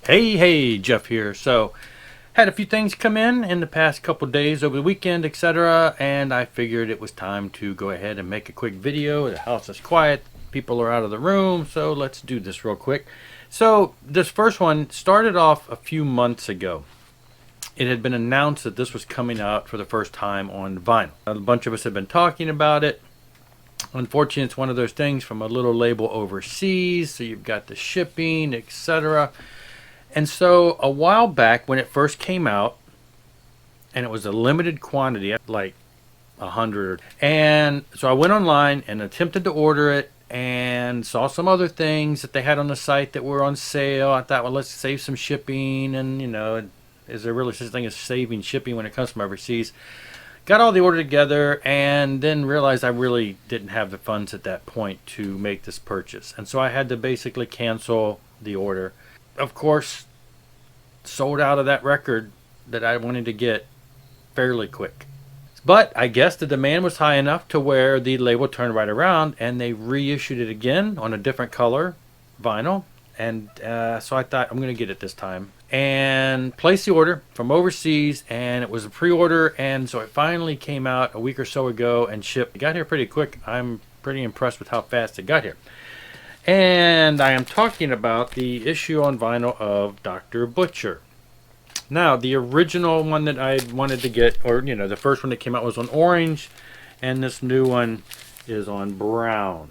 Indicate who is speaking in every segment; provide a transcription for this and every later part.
Speaker 1: Hey, Jeff here. So, had a few things come in the past couple days over the weekend, etc., and I figured it was time to go ahead and make a quick video. The house is quiet, people are out of the room, so let's do this real quick. So, this first one started off a few months ago. It had been announced that this was coming out for the first time on vinyl. A bunch of us have been talking about it. Unfortunately, it's one of those things from a little label overseas, so you've got the shipping, etc. And so a while back when it first came out, and it was a limited quantity, like 100, and so I went online and attempted to order it and saw some other things that they had on the site that were on sale. I thought, well, let's save some shipping, and is there really such a thing as saving shipping when it comes from overseas? Got all the order together and then realized I really didn't have the funds at that point to make this purchase. And so I had to basically cancel the order. Of course, sold out of that record that I wanted to get fairly quick. But I guess the demand was high enough to where the label turned right around and they reissued it again on a different color vinyl. And so I thought I'm going to get it this time and placed the order from overseas, and it was a pre-order, and so it finally came out a week or so ago and shipped. It got here pretty quick. I'm pretty impressed with how fast it got here. And I am talking about the issue on vinyl of Dr. Butcher. Now, the original one that I wanted to get, or the first one that came out was on orange, and this new one is on brown.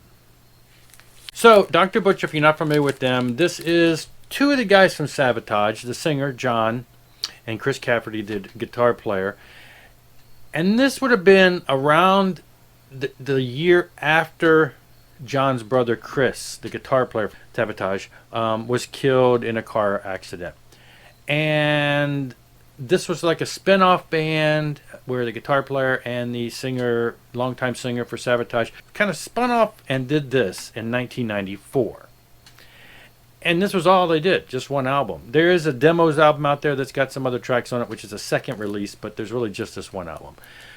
Speaker 1: So, Dr. Butcher, if you're not familiar with them, this is two of the guys from Sabotage, the singer, John, and Chris Cafferty, the guitar player. And this would have been around the year after John's brother, Chris, the guitar player from Sabotage, was killed in a car accident. And this was like a spin-off band where the guitar player and the singer, longtime singer for Sabotage, kind of spun off and did this in 1994. And this was all they did, just one album. There is a demos album out there that's got some other tracks on it, which is a second release, but there's really just this one album.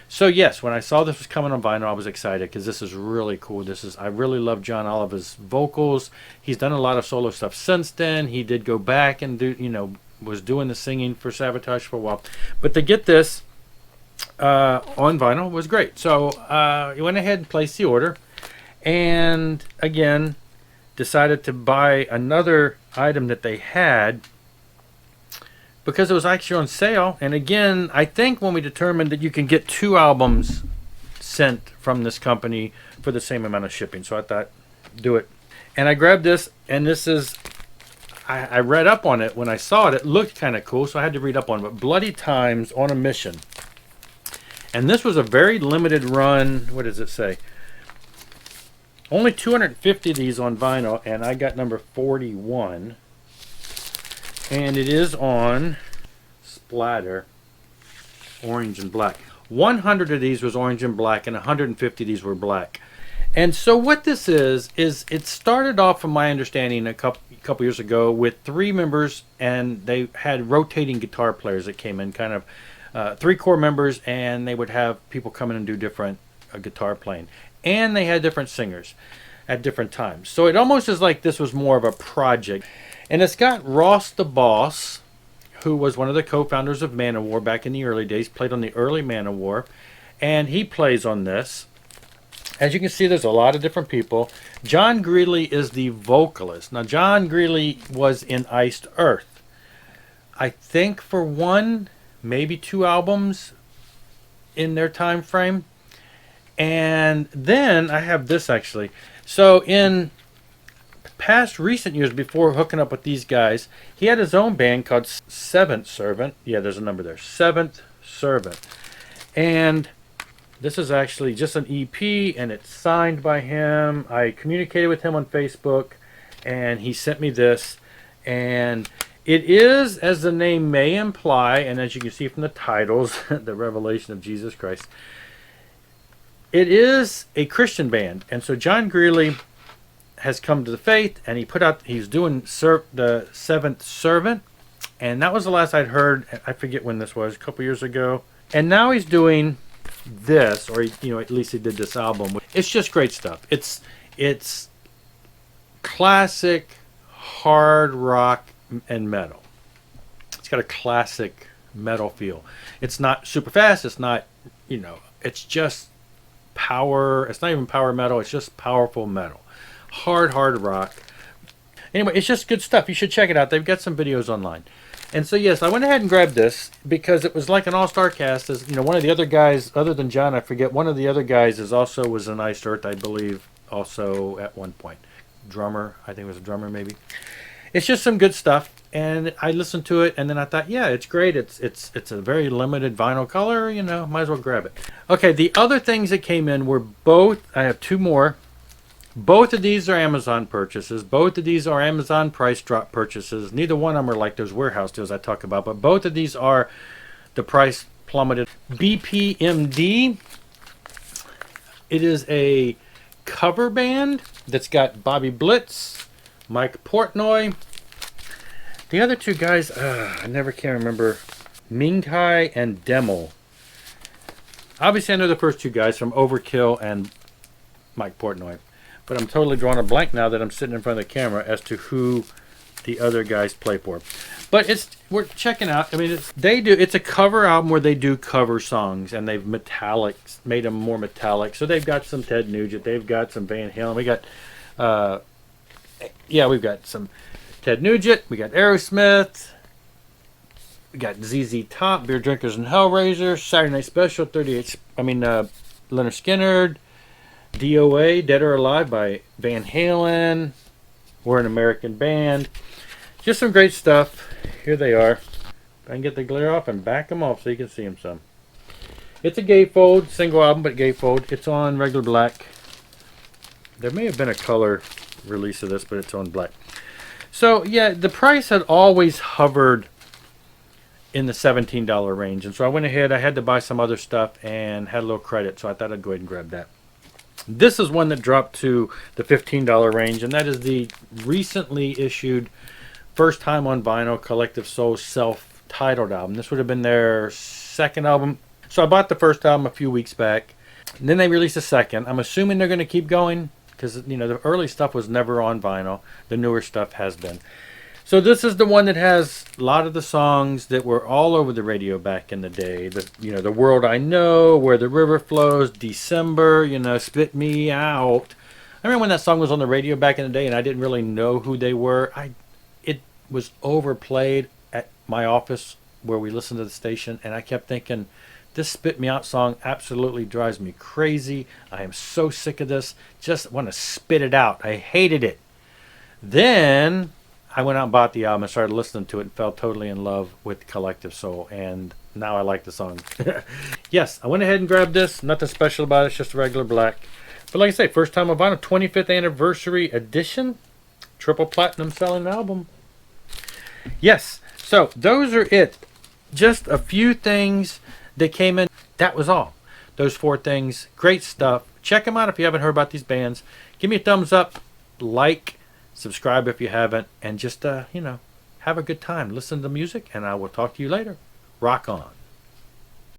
Speaker 1: So yes, when I saw this was coming on vinyl, I was excited because this is really cool. I really love John Oliver's vocals. He's done a lot of solo stuff since then. He did go back and was doing the singing for Sabotage for a while. But to get this on vinyl was great. So he went ahead and placed the order, and again decided to buy another item that they had because it was actually on sale. And again, I think when we determined that you can get two albums sent from this company for the same amount of shipping, so I thought, do it. And I grabbed this, and this is, I read up on it when I saw it. It looked kind of cool, so I had to read up on it. But Bloody Times on a Mission. And this was a very limited run. What does it say? Only 250 of these on vinyl, and I got number 41. And it is on splatter, orange and black. 100 of these was orange and black, and 150 of these were black. And so what this is it started off, from my understanding, a couple years ago with three members, and they had rotating guitar players that came in, kind of three core members, and they would have people come in and do different guitar playing. And they had different singers at different times. So it almost is like this was more of a project. And it's got Ross the Boss, who was one of the co-founders of Manowar back in the early days, played on the early Manowar, and he plays on this. As you can see, there's a lot of different people. John Greeley is the vocalist. Now, John Greeley was in Iced Earth, I think, for one, maybe two albums in their time frame. And then I have this, actually. So in past recent years, before hooking up with these guys, he had his own band called Seventh Servant. Yeah, there's a number there. Seventh Servant. And this is actually just an EP, and it's signed by him. I communicated with him on Facebook, and he sent me this. And it is, as the name may imply, and as you can see from the titles, the Revelation of Jesus Christ, it is a Christian band. And so John Greeley has come to the faith, and he's doing the Seventh Servant, and that was the last I'd heard. I forget when this was, a couple years ago. And now he's doing this, or at least he did this album. It's just great stuff. It's classic hard rock and metal. It's got a classic metal feel. It's not super fast. It's not, it's just power. It's not even power metal. It's just powerful metal. Hard rock. Anyway, it's just good stuff. You should check it out. They've got some videos online. And so, yes, I went ahead and grabbed this because it was like an all-star cast. As one of the other guys, other than John, I forget, one of the other guys was an Iced Earth, I believe, also at one point. Drummer, I think it was a drummer maybe. It's just some good stuff. And I listened to it, and then I thought, yeah, it's great. It's a very limited vinyl color, might as well grab it. Okay, the other things that came in were both, I have two more. Both of these are Amazon purchases. Both of these are Amazon price drop purchases. Neither one of them are like those warehouse deals I talk about, but both of these are the price plummeted. BPMD. It is a cover band that's got Bobby Blitz, Mike Portnoy. The other two guys, I never can remember. Minghai and Demel. Obviously, I know the first two guys from Overkill and Mike Portnoy. But I'm totally drawing a blank now that I'm sitting in front of the camera as to who the other guys play for. But we're checking out. I mean, it's a cover album where they do cover songs, and they've made them more metallic. So they've got some Ted Nugent, they've got some Van Halen. We've got some Ted Nugent, we got Aerosmith, we got ZZ Top, Beer Drinkers and Hellraiser, Saturday Night Special, Leonard Skinner. DOA, Dead or Alive by Van Halen. We're an American band. Just some great stuff. Here they are. If I can get the glare off and back them off so you can see them some. It's a gatefold, single album, but gatefold. It's on regular black. There may have been a color release of this, but it's on black. So, yeah, the price had always hovered in the $17 range. And so I went ahead, I had to buy some other stuff and had a little credit, so I thought I'd go ahead and grab that. This is one that dropped to the $15 range, and that is the recently issued first time on vinyl Collective Soul self-titled album. This would have been their second album. So I bought the first album a few weeks back, and then they released a second. I'm assuming they're going to keep going because the early stuff was never on vinyl. The newer stuff has been. So this is the one that has a lot of the songs that were all over the radio back in the day. The World I Know, Where the River Flows, December, Spit Me Out. I remember when that song was on the radio back in the day and I didn't really know who they were. It was overplayed at my office where we listened to the station, and I kept thinking, this Spit Me Out song absolutely drives me crazy. I am so sick of this. Just want to spit it out. I hated it. Then I went out and bought the album and started listening to it and fell totally in love with Collective Soul, and now I like the song. Yes, I went ahead and grabbed this. Nothing special about it. It's just a regular black. But like I say, first time on vinyl, 25th anniversary edition. Triple platinum selling album. Yes, so those are it. Just a few things that came in. That was all. Those 4 things. Great stuff. Check them out if you haven't heard about these bands. Give me a thumbs up. Like. Subscribe if you haven't, and just, have a good time. Listen to the music, and I will talk to you later. Rock on.